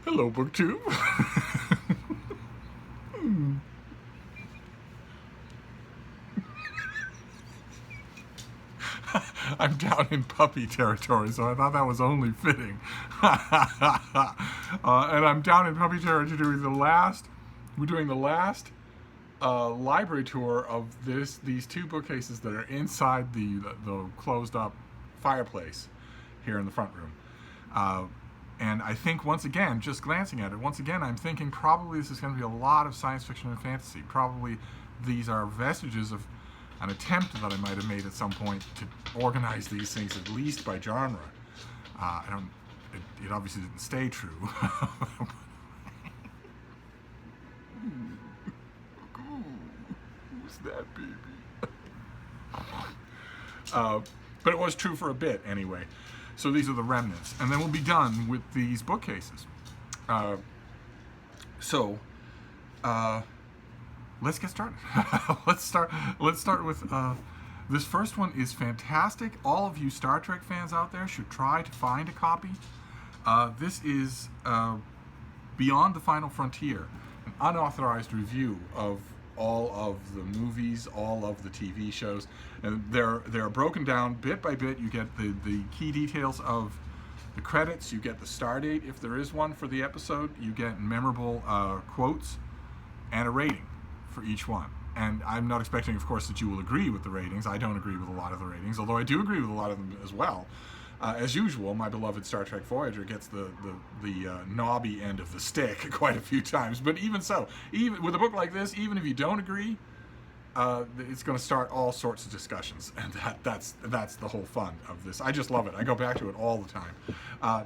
Hello, BookTube. I'm down in puppy territory, so I thought that was only fitting. And I'm down in puppy territory doing the last. We're doing the last library tour of these two bookcases that are inside the closed up fireplace here in the front room. And I think once again, just glancing at it, once again, I'm thinking probably this is going to be a lot of science fiction and fantasy. Probably these are vestiges of an attempt that I might have made at some point to organize these things at least by genre. I don't. It obviously didn't stay true. Who's that baby? But it was true for a bit anyway. So these are the remnants, and then we'll be done with these bookcases. So let's get started. let's start with this first one is fantastic. All of you Star Trek fans out there should try to find a copy. This is Beyond the Final Frontier, an unauthorized review of all of the movies, all of the TV shows, and they're broken down bit by bit. You get the key details of the credits, you get the star date if there is one for the episode, you get memorable quotes, and a rating for each one. And I'm not expecting, of course, that you will agree with the ratings. I don't agree with a lot of the ratings, although I do agree with a lot of them as well. As usual, my beloved Star Trek Voyager gets the knobby end of the stick quite a few times. But even so, even with a book like this, even if you don't agree, it's going to start all sorts of discussions, and that's the whole fun of this. I just love it. I go back to it all the time.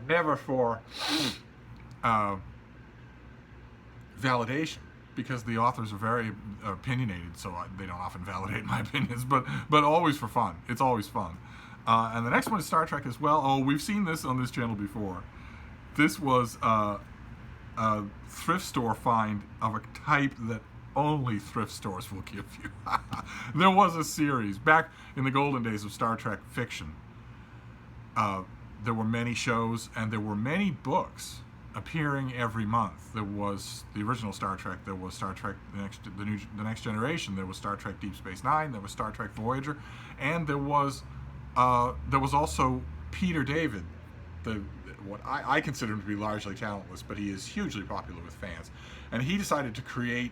Never for validation, because the authors are very opinionated, so they don't often validate my opinions. But always for fun. It's always fun. And the next one is Star Trek as well. Oh, we've seen this on this channel before. This was a thrift store find of a type that only thrift stores will give you. There was a series back in the golden days of Star Trek fiction. There were many shows and there were many books appearing every month. There was the original Star Trek. There was Star Trek the Next Generation. There was Star Trek Deep Space Nine. There was Star Trek Voyager, and there was also Peter David, what I consider him to be largely talentless, but he is hugely popular with fans. And he decided to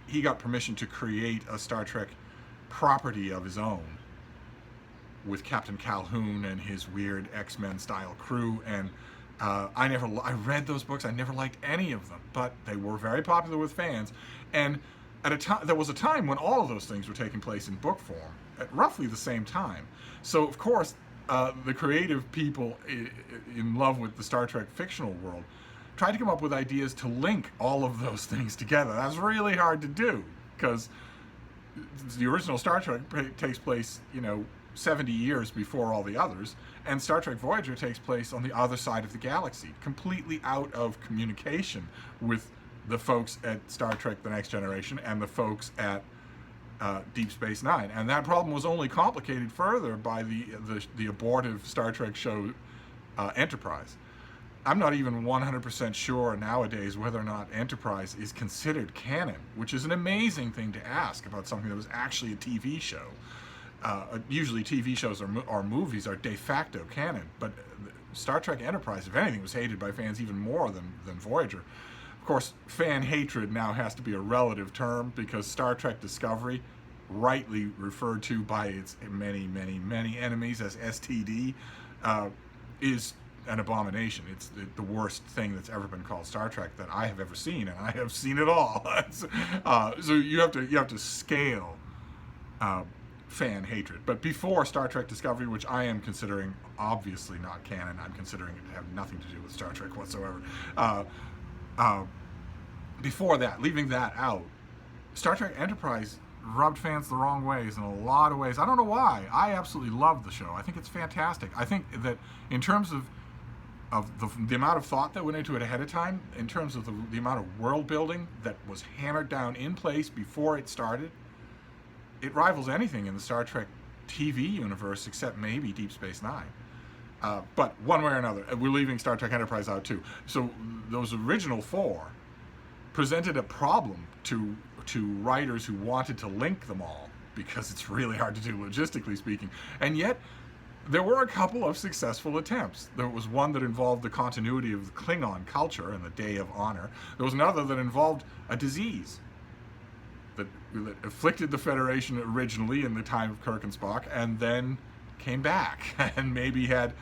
he got permission to create a Star Trek property of his own with Captain Calhoun and his weird X-Men style crew. And I read those books. I never liked any of them, but they were very popular with fans. And there was a time when all of those things were taking place in book form at roughly the same time. So of course, the creative people in love with the Star Trek fictional world tried to come up with ideas to link all of those things together. That's really hard to do, because the original Star Trek takes place, 70 years before all the others, and Star Trek Voyager takes place on the other side of the galaxy, completely out of communication with the folks at Star Trek The Next Generation and the folks at Deep Space Nine. And that problem was only complicated further by the abortive Star Trek show Enterprise. I'm not even 100% sure nowadays whether or not Enterprise is considered canon, which is an amazing thing to ask about something that was actually a TV show. Usually TV shows or movies are de facto canon, but Star Trek Enterprise, if anything, was hated by fans even more than Voyager. Of course, fan hatred now has to be a relative term, because Star Trek Discovery, rightly referred to by its many, many, many enemies as STD, is an abomination. It's the worst thing that's ever been called Star Trek that I have ever seen, and I have seen it all. So you have to scale fan hatred. But before Star Trek Discovery, which I am considering obviously not canon, I'm considering it to have nothing to do with Star Trek whatsoever. Before that, leaving that out, Star Trek Enterprise rubbed fans the wrong ways in a lot of ways. I don't know why. I absolutely love the show. I think it's fantastic. I think that in terms of the amount of thought that went into it ahead of time, in terms of the amount of world building that was hammered down in place before it started, it rivals anything in the Star Trek TV universe except maybe Deep Space Nine. But one way or another, we're leaving Star Trek Enterprise out too. So those original 4 presented a problem to writers who wanted to link them all, because it's really hard to do logistically speaking. And yet, there were a couple of successful attempts. There was one that involved the continuity of the Klingon culture and the Day of Honor. There was another that involved a disease that afflicted the Federation originally in the time of Kirk and Spock, and then came back and maybe had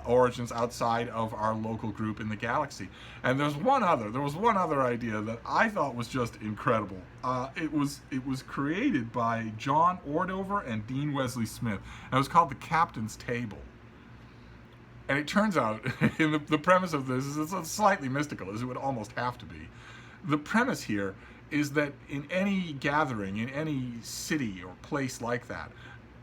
origins outside of our local group in the galaxy. And there was one other idea that I thought was just incredible. It was created by John Ordover and Dean Wesley Smith, and it was called the Captain's Table. And it turns out, in the premise of this is it's slightly mystical, as it would almost have to be. The premise here is that in any gathering, in any city or place like that,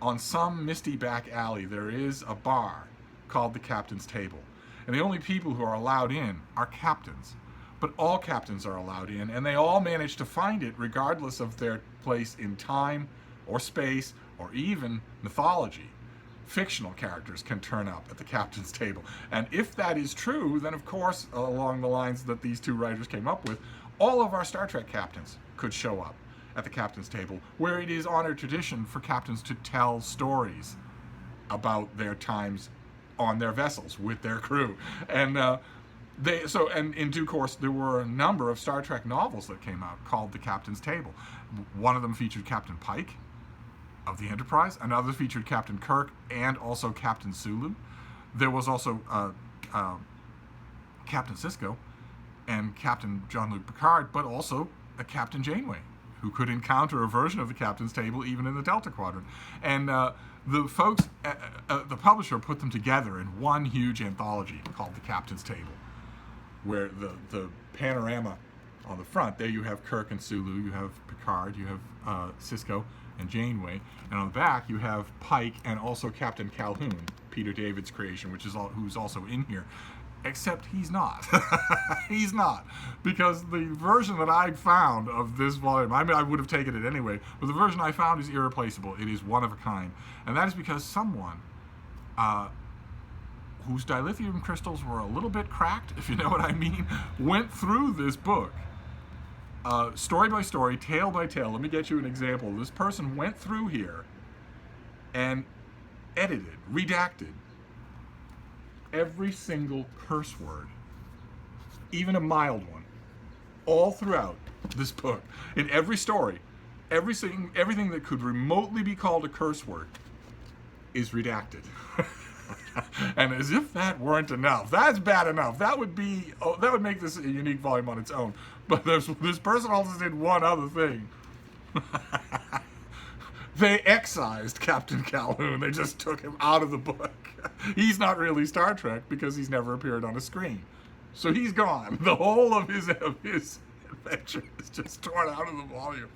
on some misty back alley, there is a bar called the Captain's Table. And the only people who are allowed in are captains. But all captains are allowed in, and they all manage to find it regardless of their place in time or space or even mythology. Fictional characters can turn up at the Captain's Table. And if that is true, then of course, along the lines that these 2 writers came up with, all of our Star Trek captains could show up at the Captain's Table, where it is honored tradition for captains to tell stories about their times on their vessels with their crew. And and in due course, there were a number of Star Trek novels that came out called The Captain's Table. One of them featured Captain Pike of the Enterprise. Another featured Captain Kirk and also Captain Sulu. There was also Captain Sisko and Captain Jean-Luc Picard, but also a Captain Janeway, who could encounter a version of the Captain's Table even in the Delta Quadrant. And the folks, the publisher put them together in one huge anthology called The Captain's Table, where the panorama on the front, there you have Kirk and Sulu, you have Picard, you have Sisko and Janeway, and on the back you have Pike and also Captain Calhoun, Peter David's creation, who's also in here. Except he's not. He's not. Because the version that I found of this volume, I mean, I would have taken it anyway, but the version I found is irreplaceable. It is one of a kind. And that is because someone whose dilithium crystals were a little bit cracked, if you know what I mean, went through this book, story by story, tale by tale. Let me get you an example. This person went through here and edited, redacted, every single curse word, even a mild one, all throughout this book. In every story, everything that could remotely be called a curse word is redacted. And as if that weren't enough, that's bad enough. That would make this a unique volume on its own. But this person also did one other thing. They excised Captain Calhoun. They just took him out of the book. He's not really Star Trek because he's never appeared on a screen. So he's gone. The whole of his adventure is just torn out of the volume.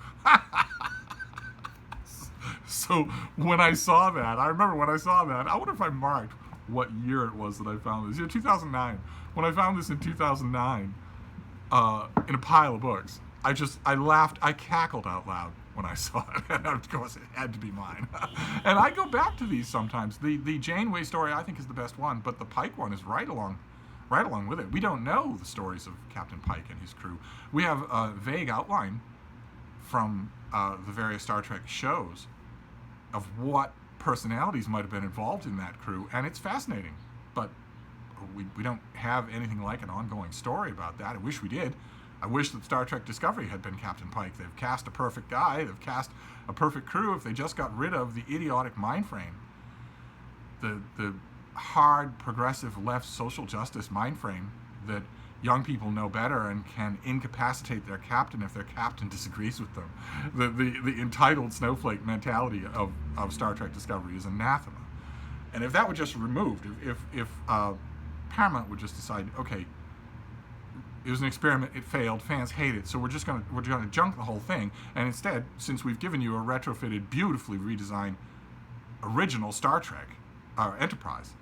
So when I saw that, I remember when I saw that, I wonder if I marked what year it was that I found this. 2009. When I found this in 2009, in a pile of books, I laughed, I cackled out loud when I saw it, and of course it had to be mine. And I go back to these sometimes. The Janeway story I think is the best one, but the Pike one is right along with it. We don't know the stories of Captain Pike and his crew. We have a vague outline from the various Star Trek shows of what personalities might have been involved in that crew, and it's fascinating. But we don't have anything like an ongoing story about that. I wish we did. I wish that Star Trek Discovery had been Captain Pike. They've cast a perfect guy. They've cast a perfect crew. If they just got rid of the idiotic mind frame, the hard, progressive, left social justice mind frame that young people know better and can incapacitate their captain if their captain disagrees with them. The entitled snowflake mentality of Star Trek Discovery is anathema. And if that were just removed, if Paramount would just decide, okay, it was an experiment, it failed, fans hate it, so we're gonna junk the whole thing, and instead, since we've given you a retrofitted, beautifully redesigned original Star Trek Enterprise,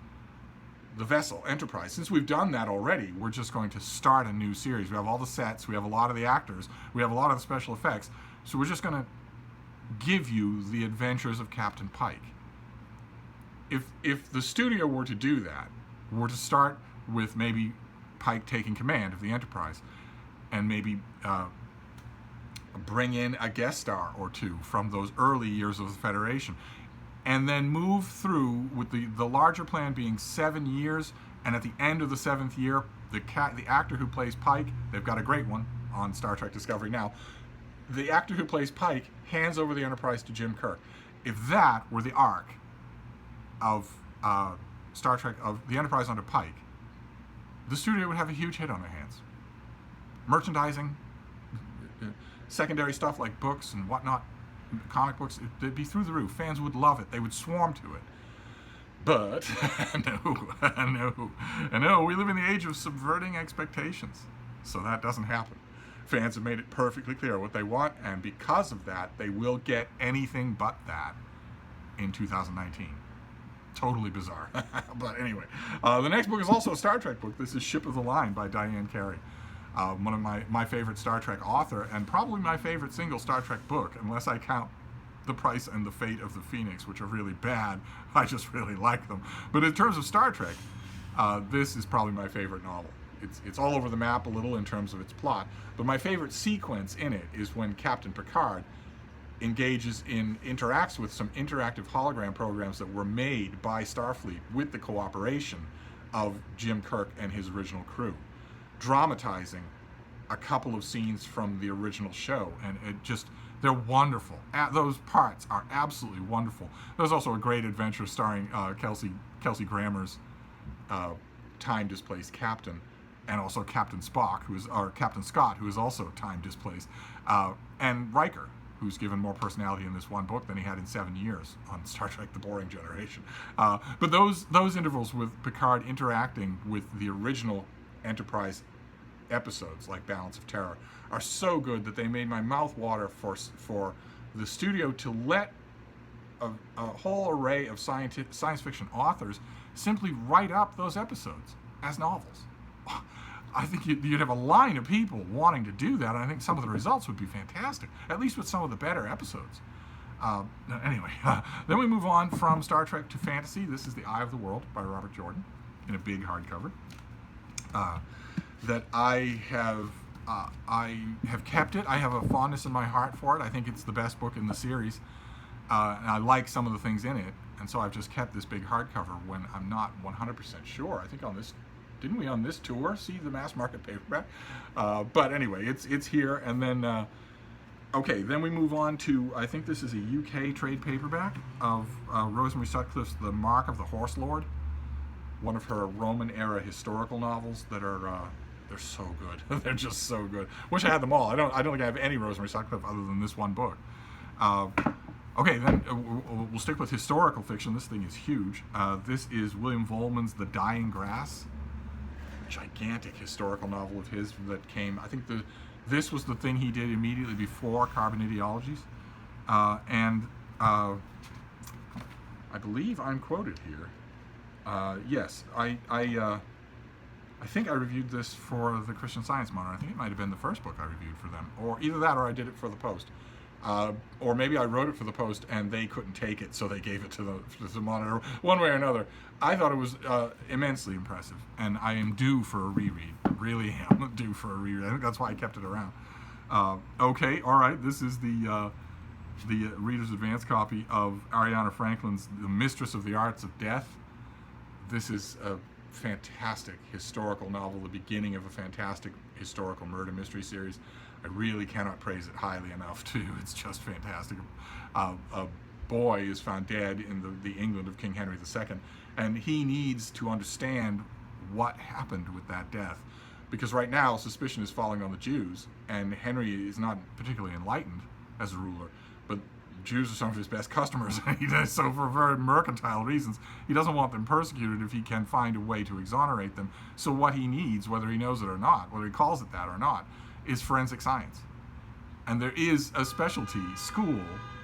the vessel Enterprise, since we've done that already, we're just going to start a new series. We have all the sets, we have a lot of the actors, we have a lot of the special effects, so we're just going to give you the adventures of Captain Pike. if the studio were to do that, were to start with maybe Pike taking command of the Enterprise, and maybe bring in a guest star or two from those early years of the Federation, and then move through with the larger plan being 7 years, and at the end of the 7th year, the actor who plays Pike, they've got a great one on Star Trek Discovery now, the actor who plays Pike hands over the Enterprise to Jim Kirk. If that were the arc of Star Trek, of the Enterprise under Pike, the studio would have a huge hit on their hands. Merchandising, secondary stuff like books and whatnot, comic books, they'd be through the roof. Fans would love it. They would swarm to it. But, no, we live in the age of subverting expectations. So that doesn't happen. Fans have made it perfectly clear what they want, and because of that, they will get anything but that in 2019. Totally bizarre. But anyway, the next book is also a Star Trek book. This is Ship of the Line by Diane Carey. One of my favorite Star Trek author, and probably my favorite single Star Trek book, unless I count The Price and the Fate of the Phoenix, which are really bad. I just really like them. But in terms of Star Trek, this is probably my favorite novel. It's all over the map a little in terms of its plot, but my favorite sequence in it is when Captain Picard interacts with some interactive hologram programs that were made by Starfleet with the cooperation of Jim Kirk and his original crew, dramatizing a couple of scenes from the original show, and they're wonderful. Those parts are absolutely wonderful. There's also a great adventure starring Kelsey Grammer's time-displaced captain, and also Captain Scott, who is also time-displaced, and Riker, who's given more personality in this one book than he had in 7 years on Star Trek: The Boring Generation. But those intervals with Picard interacting with the original Enterprise episodes, like Balance of Terror, are so good that they made my mouth water for the studio to let a whole array of science fiction authors simply write up those episodes as novels. I think you'd have a line of people wanting to do that, and I think some of the results would be fantastic, at least with some of the better episodes. Anyway, then we move on from Star Trek to fantasy. This is The Eye of the World by Robert Jordan in a big hardcover. That I have kept it. I have a fondness in my heart for it. I think it's the best book in the series, and I like some of the things in it, and so I've just kept this big hardcover when I'm not 100% sure. I think didn't we on this tour see the mass market paperback? But anyway, it's here, and then okay, then we move on to, I think this is a UK trade paperback of Rosemary Sutcliffe's The Mark of the Horse Lord, one of her Roman era historical novels that are they're so good. They're just so good. Wish I had them all. I don't think I have any Rosemary Sutcliffe other than this one book. Okay, then we'll stick with historical fiction. This thing is huge. This is William Vollmann's The Dying Grass, gigantic historical novel of his that came, I think this was the thing he did immediately before Carbon Ideologies, and I believe I'm quoted here. Yes, I think I reviewed this for the Christian Science Monitor. I think it might have been the first book I reviewed for them, or either that or I did it for the Post. Or maybe I wrote it for the Post and they couldn't take it, so they gave it to the Monitor. One way or another, I thought it was immensely impressive, and I am due for a reread. Really am due for a reread. I think that's why I kept it around. Okay, all right. This is the Reader's Advance copy of Ariana Franklin's The Mistress of the Arts of Death. This is a fantastic historical novel, the beginning of a fantastic historical murder mystery series. I really cannot praise it highly enough, too. It's just fantastic. A boy is found dead in the England of King Henry II, and he needs to understand what happened with that death. Because right now, suspicion is falling on the Jews, and Henry is not particularly enlightened as a ruler, but Jews are some of his best customers, and he does so for very mercantile reasons. He doesn't want them persecuted if he can find a way to exonerate them. So what he needs, whether he knows it or not, whether he calls it that or not, is forensic science. And there is a specialty school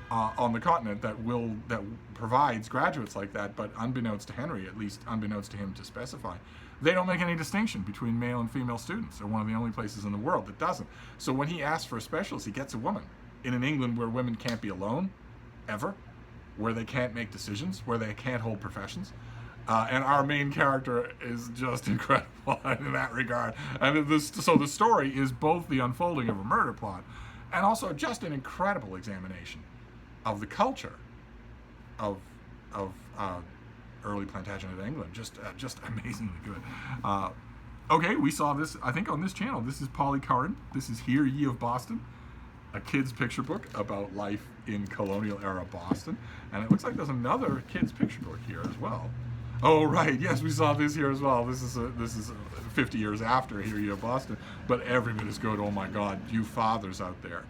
on the continent that provides graduates like that, but unbeknownst to Henry, at least unbeknownst to him to specify, they don't make any distinction between male and female students. They're one of the only places in the world that doesn't. So when he asks for a specialist, he gets a woman in an England where women can't be alone, ever. where they can't make decisions, where they can't hold professions. And our main character is just incredible in that regard. And so the story is both the unfolding of a murder plot and also just an incredible examination of the culture of early Plantagenet England. Just amazingly good. Okay, we saw this, I think, on this channel. This is Polly Curran. This is Hear Ye of Boston, a kid's picture book about life in colonial era Boston. And it looks like there's another kid's picture book here as well. Oh, right. Yes, we saw this here as well. This is 50 years after Hear Ye of Boston, but every bit as good. Oh my God, you fathers out there,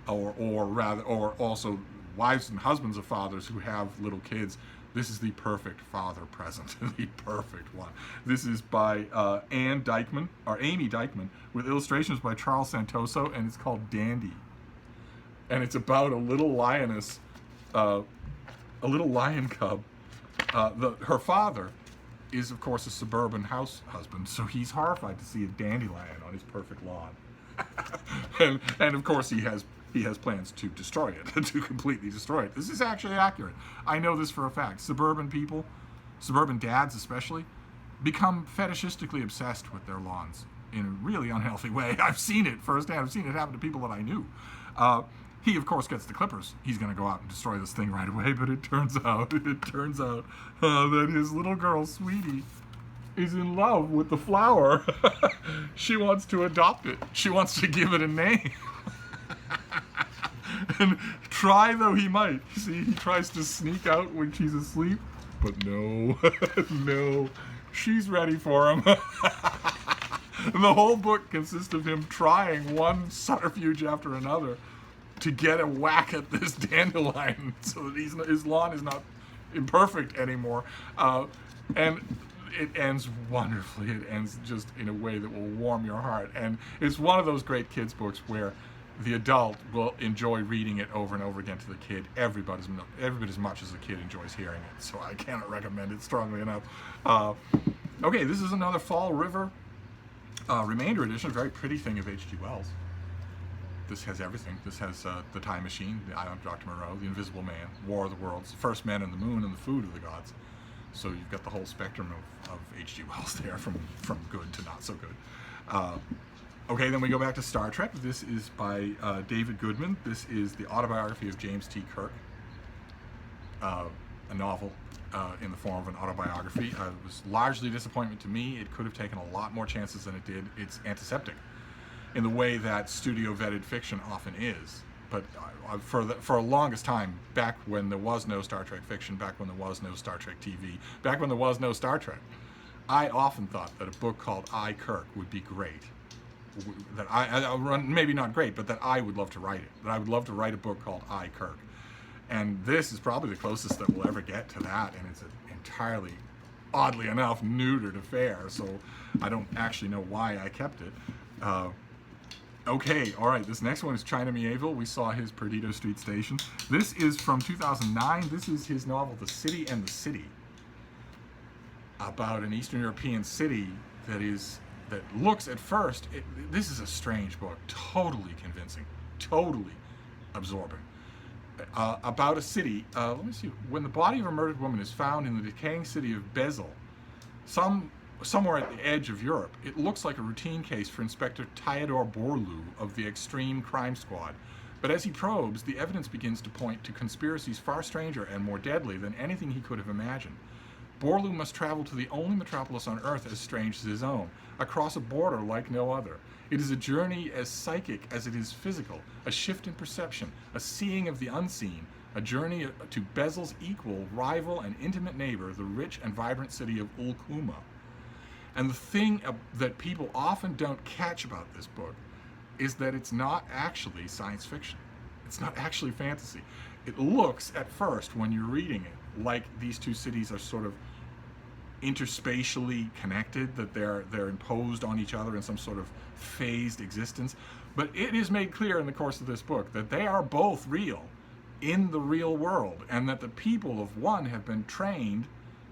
or also wives and husbands of fathers who have little kids. This is the perfect father present, the perfect one. This is by Amy Dykeman, with illustrations by Charles Santoso, and it's called Dandy. And it's about a little lioness, a little lion cub. Her father is, of course, a suburban house husband, so he's horrified to see a dandelion on his perfect lawn. and of course he has plans to destroy it, to completely destroy it. This is actually accurate. I know this for a fact. Suburban people, suburban dads especially, become fetishistically obsessed with their lawns in a really unhealthy way. I've seen it firsthand. I've seen it happen to people that I knew. He, of course, gets the clippers. He's going to go out and destroy this thing right away, but it turns out that his little girl, Sweetie, is in love with the flower. She wants to adopt it. She wants to give it a name. And try though he might. See, he tries to sneak out when she's asleep, but no, no, she's ready for him. And the whole book consists of him trying one subterfuge after another to get a whack at this dandelion so that his lawn is not imperfect anymore. And it ends wonderfully. It ends just in a way that will warm your heart. And it's one of those great kids' books where the adult will enjoy reading it over and over again to the kid every bit as much as the kid enjoys hearing it. So I cannot recommend it strongly enough. Okay, this is another Fall River remainder edition, a very pretty thing of H.G. Wells. This has everything. This has The Time Machine, The Island of Dr. Moreau, The Invisible Man, War of the Worlds, First Men and the Moon, and The Food of the Gods. So you've got the whole spectrum of H.G. Wells there, from good to not so good. Okay, then we go back to Star Trek. This is by David Goodman. This is the autobiography of James T. Kirk, a novel in the form of an autobiography. It was largely a disappointment to me. It could have taken a lot more chances than it did. It's antiseptic in the way that studio-vetted fiction often is. But for the longest time, back when there was no Star Trek fiction, back when there was no Star Trek TV, back when there was no Star Trek, I often thought that a book called I, Kirk would be great. That maybe not great, but that I would love to write it. That I would love to write a book called I, Kirk. And this is probably the closest that we'll ever get to that, and it's an entirely, oddly enough, neutered affair, so I don't actually know why I kept it. Okay, all right, this next one is China Mieville. We saw his Perdido Street Station. This is from 2009. This is his novel, The City and the City, about an Eastern European city that looks at first, this is a strange book, totally convincing, totally absorbing. About a city, let me see, when the body of a murdered woman is found in the decaying city of Bezel, somewhere at the edge of Europe, it looks like a routine case for Inspector Theodor Borlu of the Extreme Crime Squad. But as he probes, the evidence begins to point to conspiracies far stranger and more deadly than anything he could have imagined. Borlu must travel to the only metropolis on Earth as strange as his own, across a border like no other. It is a journey as psychic as it is physical, a shift in perception, a seeing of the unseen, a journey to Bezel's equal, rival, and intimate neighbor, the rich and vibrant city of Ulkuma. And the thing that people often don't catch about this book is that it's not actually science fiction. It's not actually fantasy. It looks, at first, when you're reading it, like these two cities are sort of interspatially connected, that they're imposed on each other in some sort of phased existence. But it is made clear in the course of this book that they are both real in the real world, and that the people of one have been trained,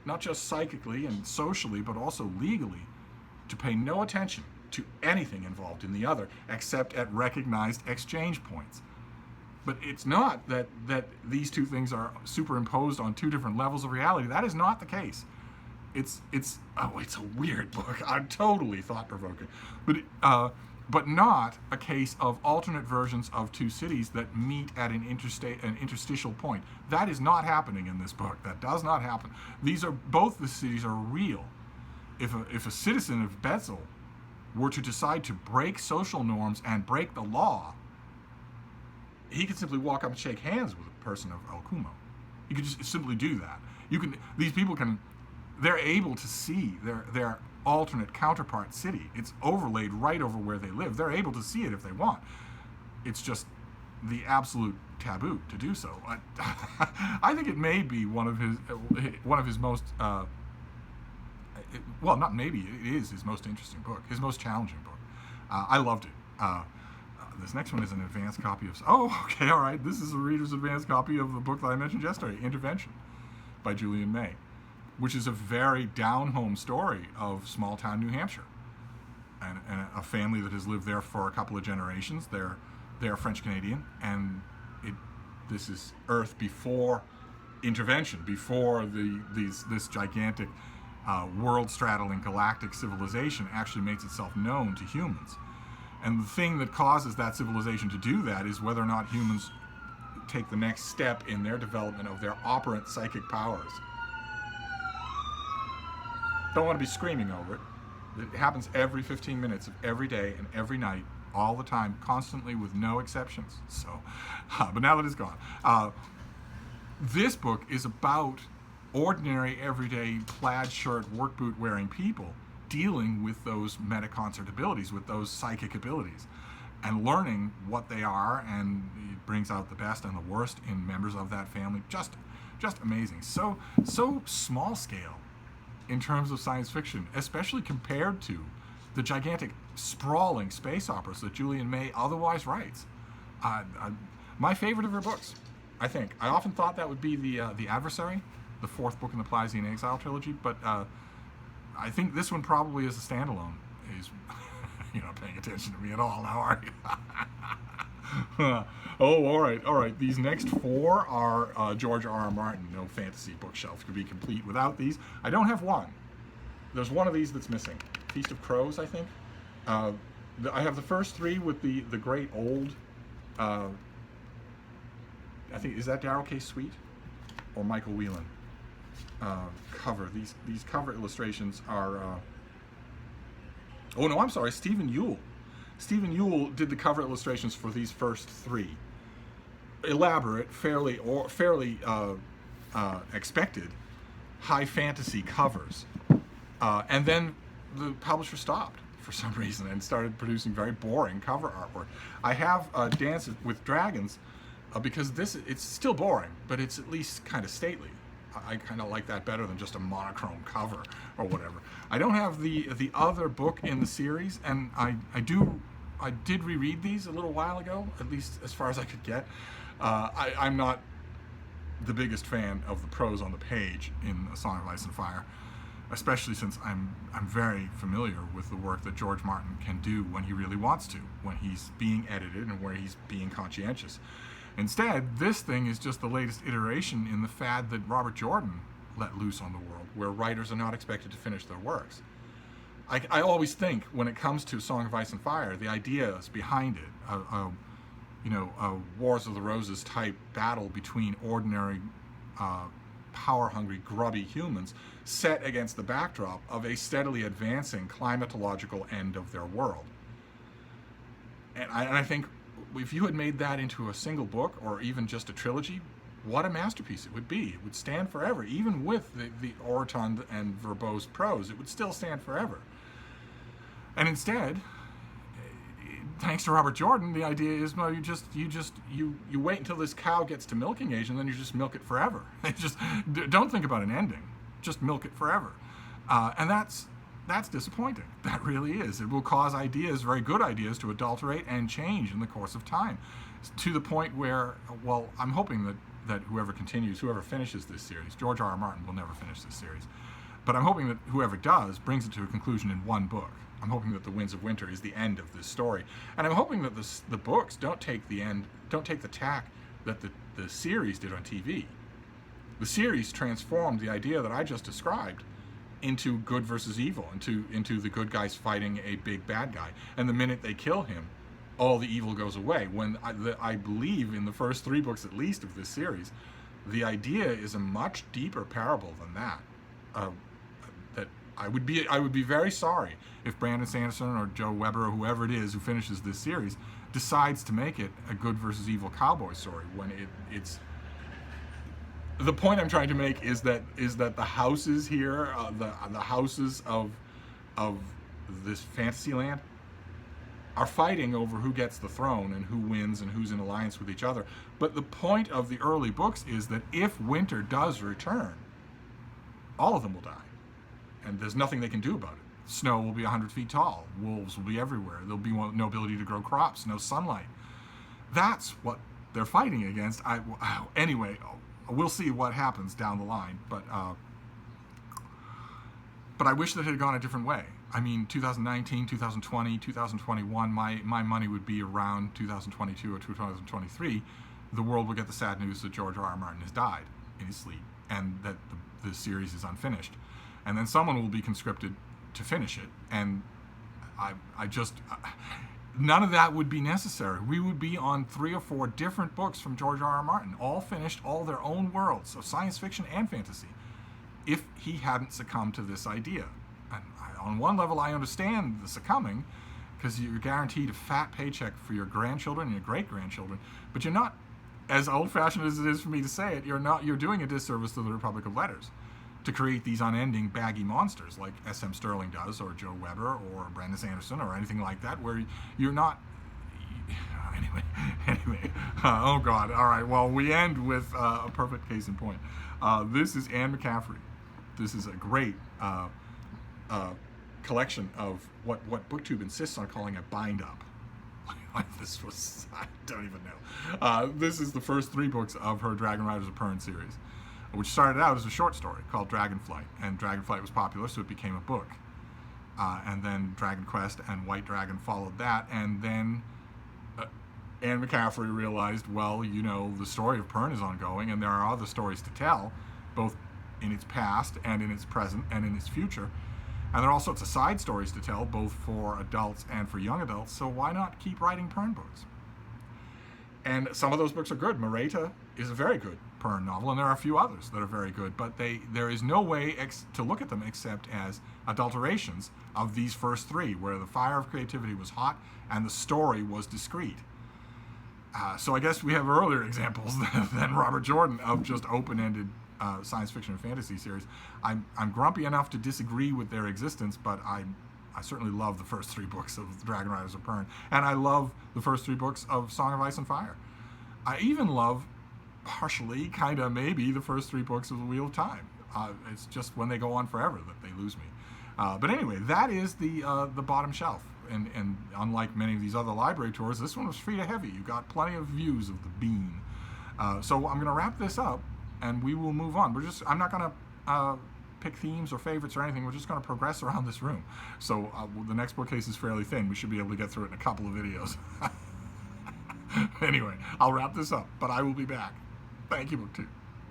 not just psychically and socially, but also legally, to pay no attention to anything involved in the other, except at recognized exchange points. But it's not that these two things are superimposed on two different levels of reality. That is not the case. It's a weird book. I'm totally thought provoking, but not a case of alternate versions of two cities that meet at an interstitial point. That is not happening in this book. That does not happen. Both the cities are real. If a citizen of Betzel were to decide to break social norms and break the law, he could simply walk up and shake hands with a person of El Kumo. He could just simply do that. These people can. They're able to see their alternate counterpart city. It's overlaid right over where they live. They're able to see it if they want. It's just the absolute taboo to do so. I think it may be one of his most well, not maybe, it is his most interesting book, his most challenging book. I loved it. This next one is an advanced copy of. Oh, okay, all right. This is a reader's advanced copy of the book that I mentioned yesterday, Intervention, by Julian May, which is a very down-home story of small-town New Hampshire, and a family that has lived there for a couple of generations. They're French-Canadian, and this is Earth before intervention, before this gigantic world-straddling galactic civilization actually makes itself known to humans. And the thing that causes that civilization to do that is whether or not humans take the next step in their development of their operant psychic powers. Don't want to be screaming over it. It happens every 15 minutes of every day and every night, all the time, constantly, with no exceptions. So, but now that it's gone. This book is about ordinary, everyday, plaid shirt, work boot wearing people dealing with those metaconcert abilities, with those psychic abilities, and learning what they are, and it brings out the best and the worst in members of that family. Just amazing. So small scale in terms of science fiction, especially compared to the gigantic, sprawling space operas that Julian May otherwise writes. My favorite of her books, I think. I often thought that would be the Adversary, the fourth book in the Pleiadian Exile trilogy, but I think this one probably is a standalone. You're not paying attention to me at all now, are you? Oh, all right. These next four are George R.R. Martin. No fantasy bookshelf could be complete without these. I don't have one. There's one of these that's missing. Feast of Crows, I think. I have the first three with the great old. I think, is that Darrell K. Sweet or Michael Whelan cover? These cover illustrations are. Oh no, I'm sorry, Stephen Ewell. Stephen Ewell did the cover illustrations for these first three. Elaborate, fairly expected, high fantasy covers, and then the publisher stopped for some reason and started producing very boring cover artwork. I have Dance with Dragons because it's still boring, but it's at least kind of stately. I kind of like that better than just a monochrome cover or whatever. I don't have the other book in the series, and I did reread these a little while ago, at least as far as I could get. I'm not the biggest fan of the prose on the page in A Song of Ice and Fire, especially since I'm very familiar with the work that George Martin can do when he really wants to, when he's being edited and where he's being conscientious. Instead, this thing is just the latest iteration in the fad that Robert Jordan let loose on the world, where writers are not expected to finish their works. I always think, when it comes to Song of Ice and Fire, the ideas behind it, a Wars of the Roses type battle between ordinary, power-hungry, grubby humans set against the backdrop of a steadily advancing climatological end of their world. And I think if you had made that into a single book or even just a trilogy, what a masterpiece it would be. It would stand forever. Even with the orotund and verbose prose, it would still stand forever. And instead, thanks to Robert Jordan, the idea is, well, you wait until this cow gets to milking age, and then you just milk it forever. Don't think about an ending. Just milk it forever. And that's disappointing. That really is. It will cause ideas, very good ideas, to adulterate and change in the course of time, to the point where, well, I'm hoping that whoever finishes this series, George R.R. Martin will never finish this series, But I'm hoping that whoever does brings it to a conclusion in one book. I'm hoping that The Winds of Winter is the end of this story, and I'm hoping that the books don't take the tack that the series did on TV. The series transformed the idea that I just described into good versus evil, into the good guys fighting a big bad guy, and the minute they kill him, all the evil goes away. When I believe in the first 3 books at least of this series, the idea is a much deeper parable than that. That I would be very sorry if Brandon Sanderson or Joe Weber or whoever it is who finishes this series decides to make it a good versus evil cowboy story when it's. The point I'm trying to make is that the houses here, the houses of this fantasy land, are fighting over who gets the throne and who wins and who's in alliance with each other. But the point of the early books is that if winter does return, all of them will die. And there's nothing they can do about it. Snow will be 100 feet tall. Wolves will be everywhere. There'll be no ability to grow crops, no sunlight. That's what they're fighting against. Anyway, we'll see what happens down the line. But I wish that it had gone a different way. I mean, 2019, 2020, 2021, my money would be around 2022 or 2023. The world will get the sad news that George R.R. Martin has died in his sleep and that the series is unfinished. And then someone will be conscripted to finish it. And none of that would be necessary. We would be on 3 or 4 different books from George R.R. Martin, all finished, all their own worlds of science fiction and fantasy, if he hadn't succumbed to this idea. And on one level, I understand the succumbing, because you're guaranteed a fat paycheck for your grandchildren and your great-grandchildren, but you're not, as old-fashioned as it is for me to say it, you're doing a disservice to the Republic of Letters to create these unending baggy monsters like S.M. Sterling does, or Joe Weber, or Brandon Sanderson, or anything like that, where you're not... Anyway, oh God, all right, well, we end with a perfect case in point. This is Anne McCaffrey. This is a great collection of what BookTube insists on calling a bind-up. This was, I don't even know. This is the first 3 books of her Dragon Riders of Pern series, which started out as a short story called Dragonflight, and Dragonflight was popular, so it became a book. And then Dragon Quest and White Dragon followed that, and then Anne McCaffrey realized, well, the story of Pern is ongoing, and there are other stories to tell, both in its past and in its present and in its future. And there are all sorts of side stories to tell, both for adults and for young adults, so why not keep writing Pern books? And some of those books are good. Mareta is a very good Pern novel, and there are a few others that are very good, but there is no way to look at them except as adulterations of these first 3, where the fire of creativity was hot and the story was discreet. So I guess we have earlier examples than Robert Jordan of just open-ended science fiction and fantasy series. I'm grumpy enough to disagree with their existence, but I certainly love the first 3 books of Dragon Riders of Pern, and I love the first 3 books of Song of Ice and Fire. I even love, partially, kind of, maybe, the first 3 books of The Wheel of Time. It's just when they go on forever that they lose me. But anyway, that is the bottom shelf. And unlike many of these other library tours, this one was Frieda heavy. You got plenty of views of the bean. So I'm going to wrap this up, and we will move on. I'm not going to pick themes or favorites or anything. We're just going to progress around this room. So the next bookcase is fairly thin. We should be able to get through it in a couple of videos. Anyway, I'll wrap this up, but I will be back. Thank you, BookTube.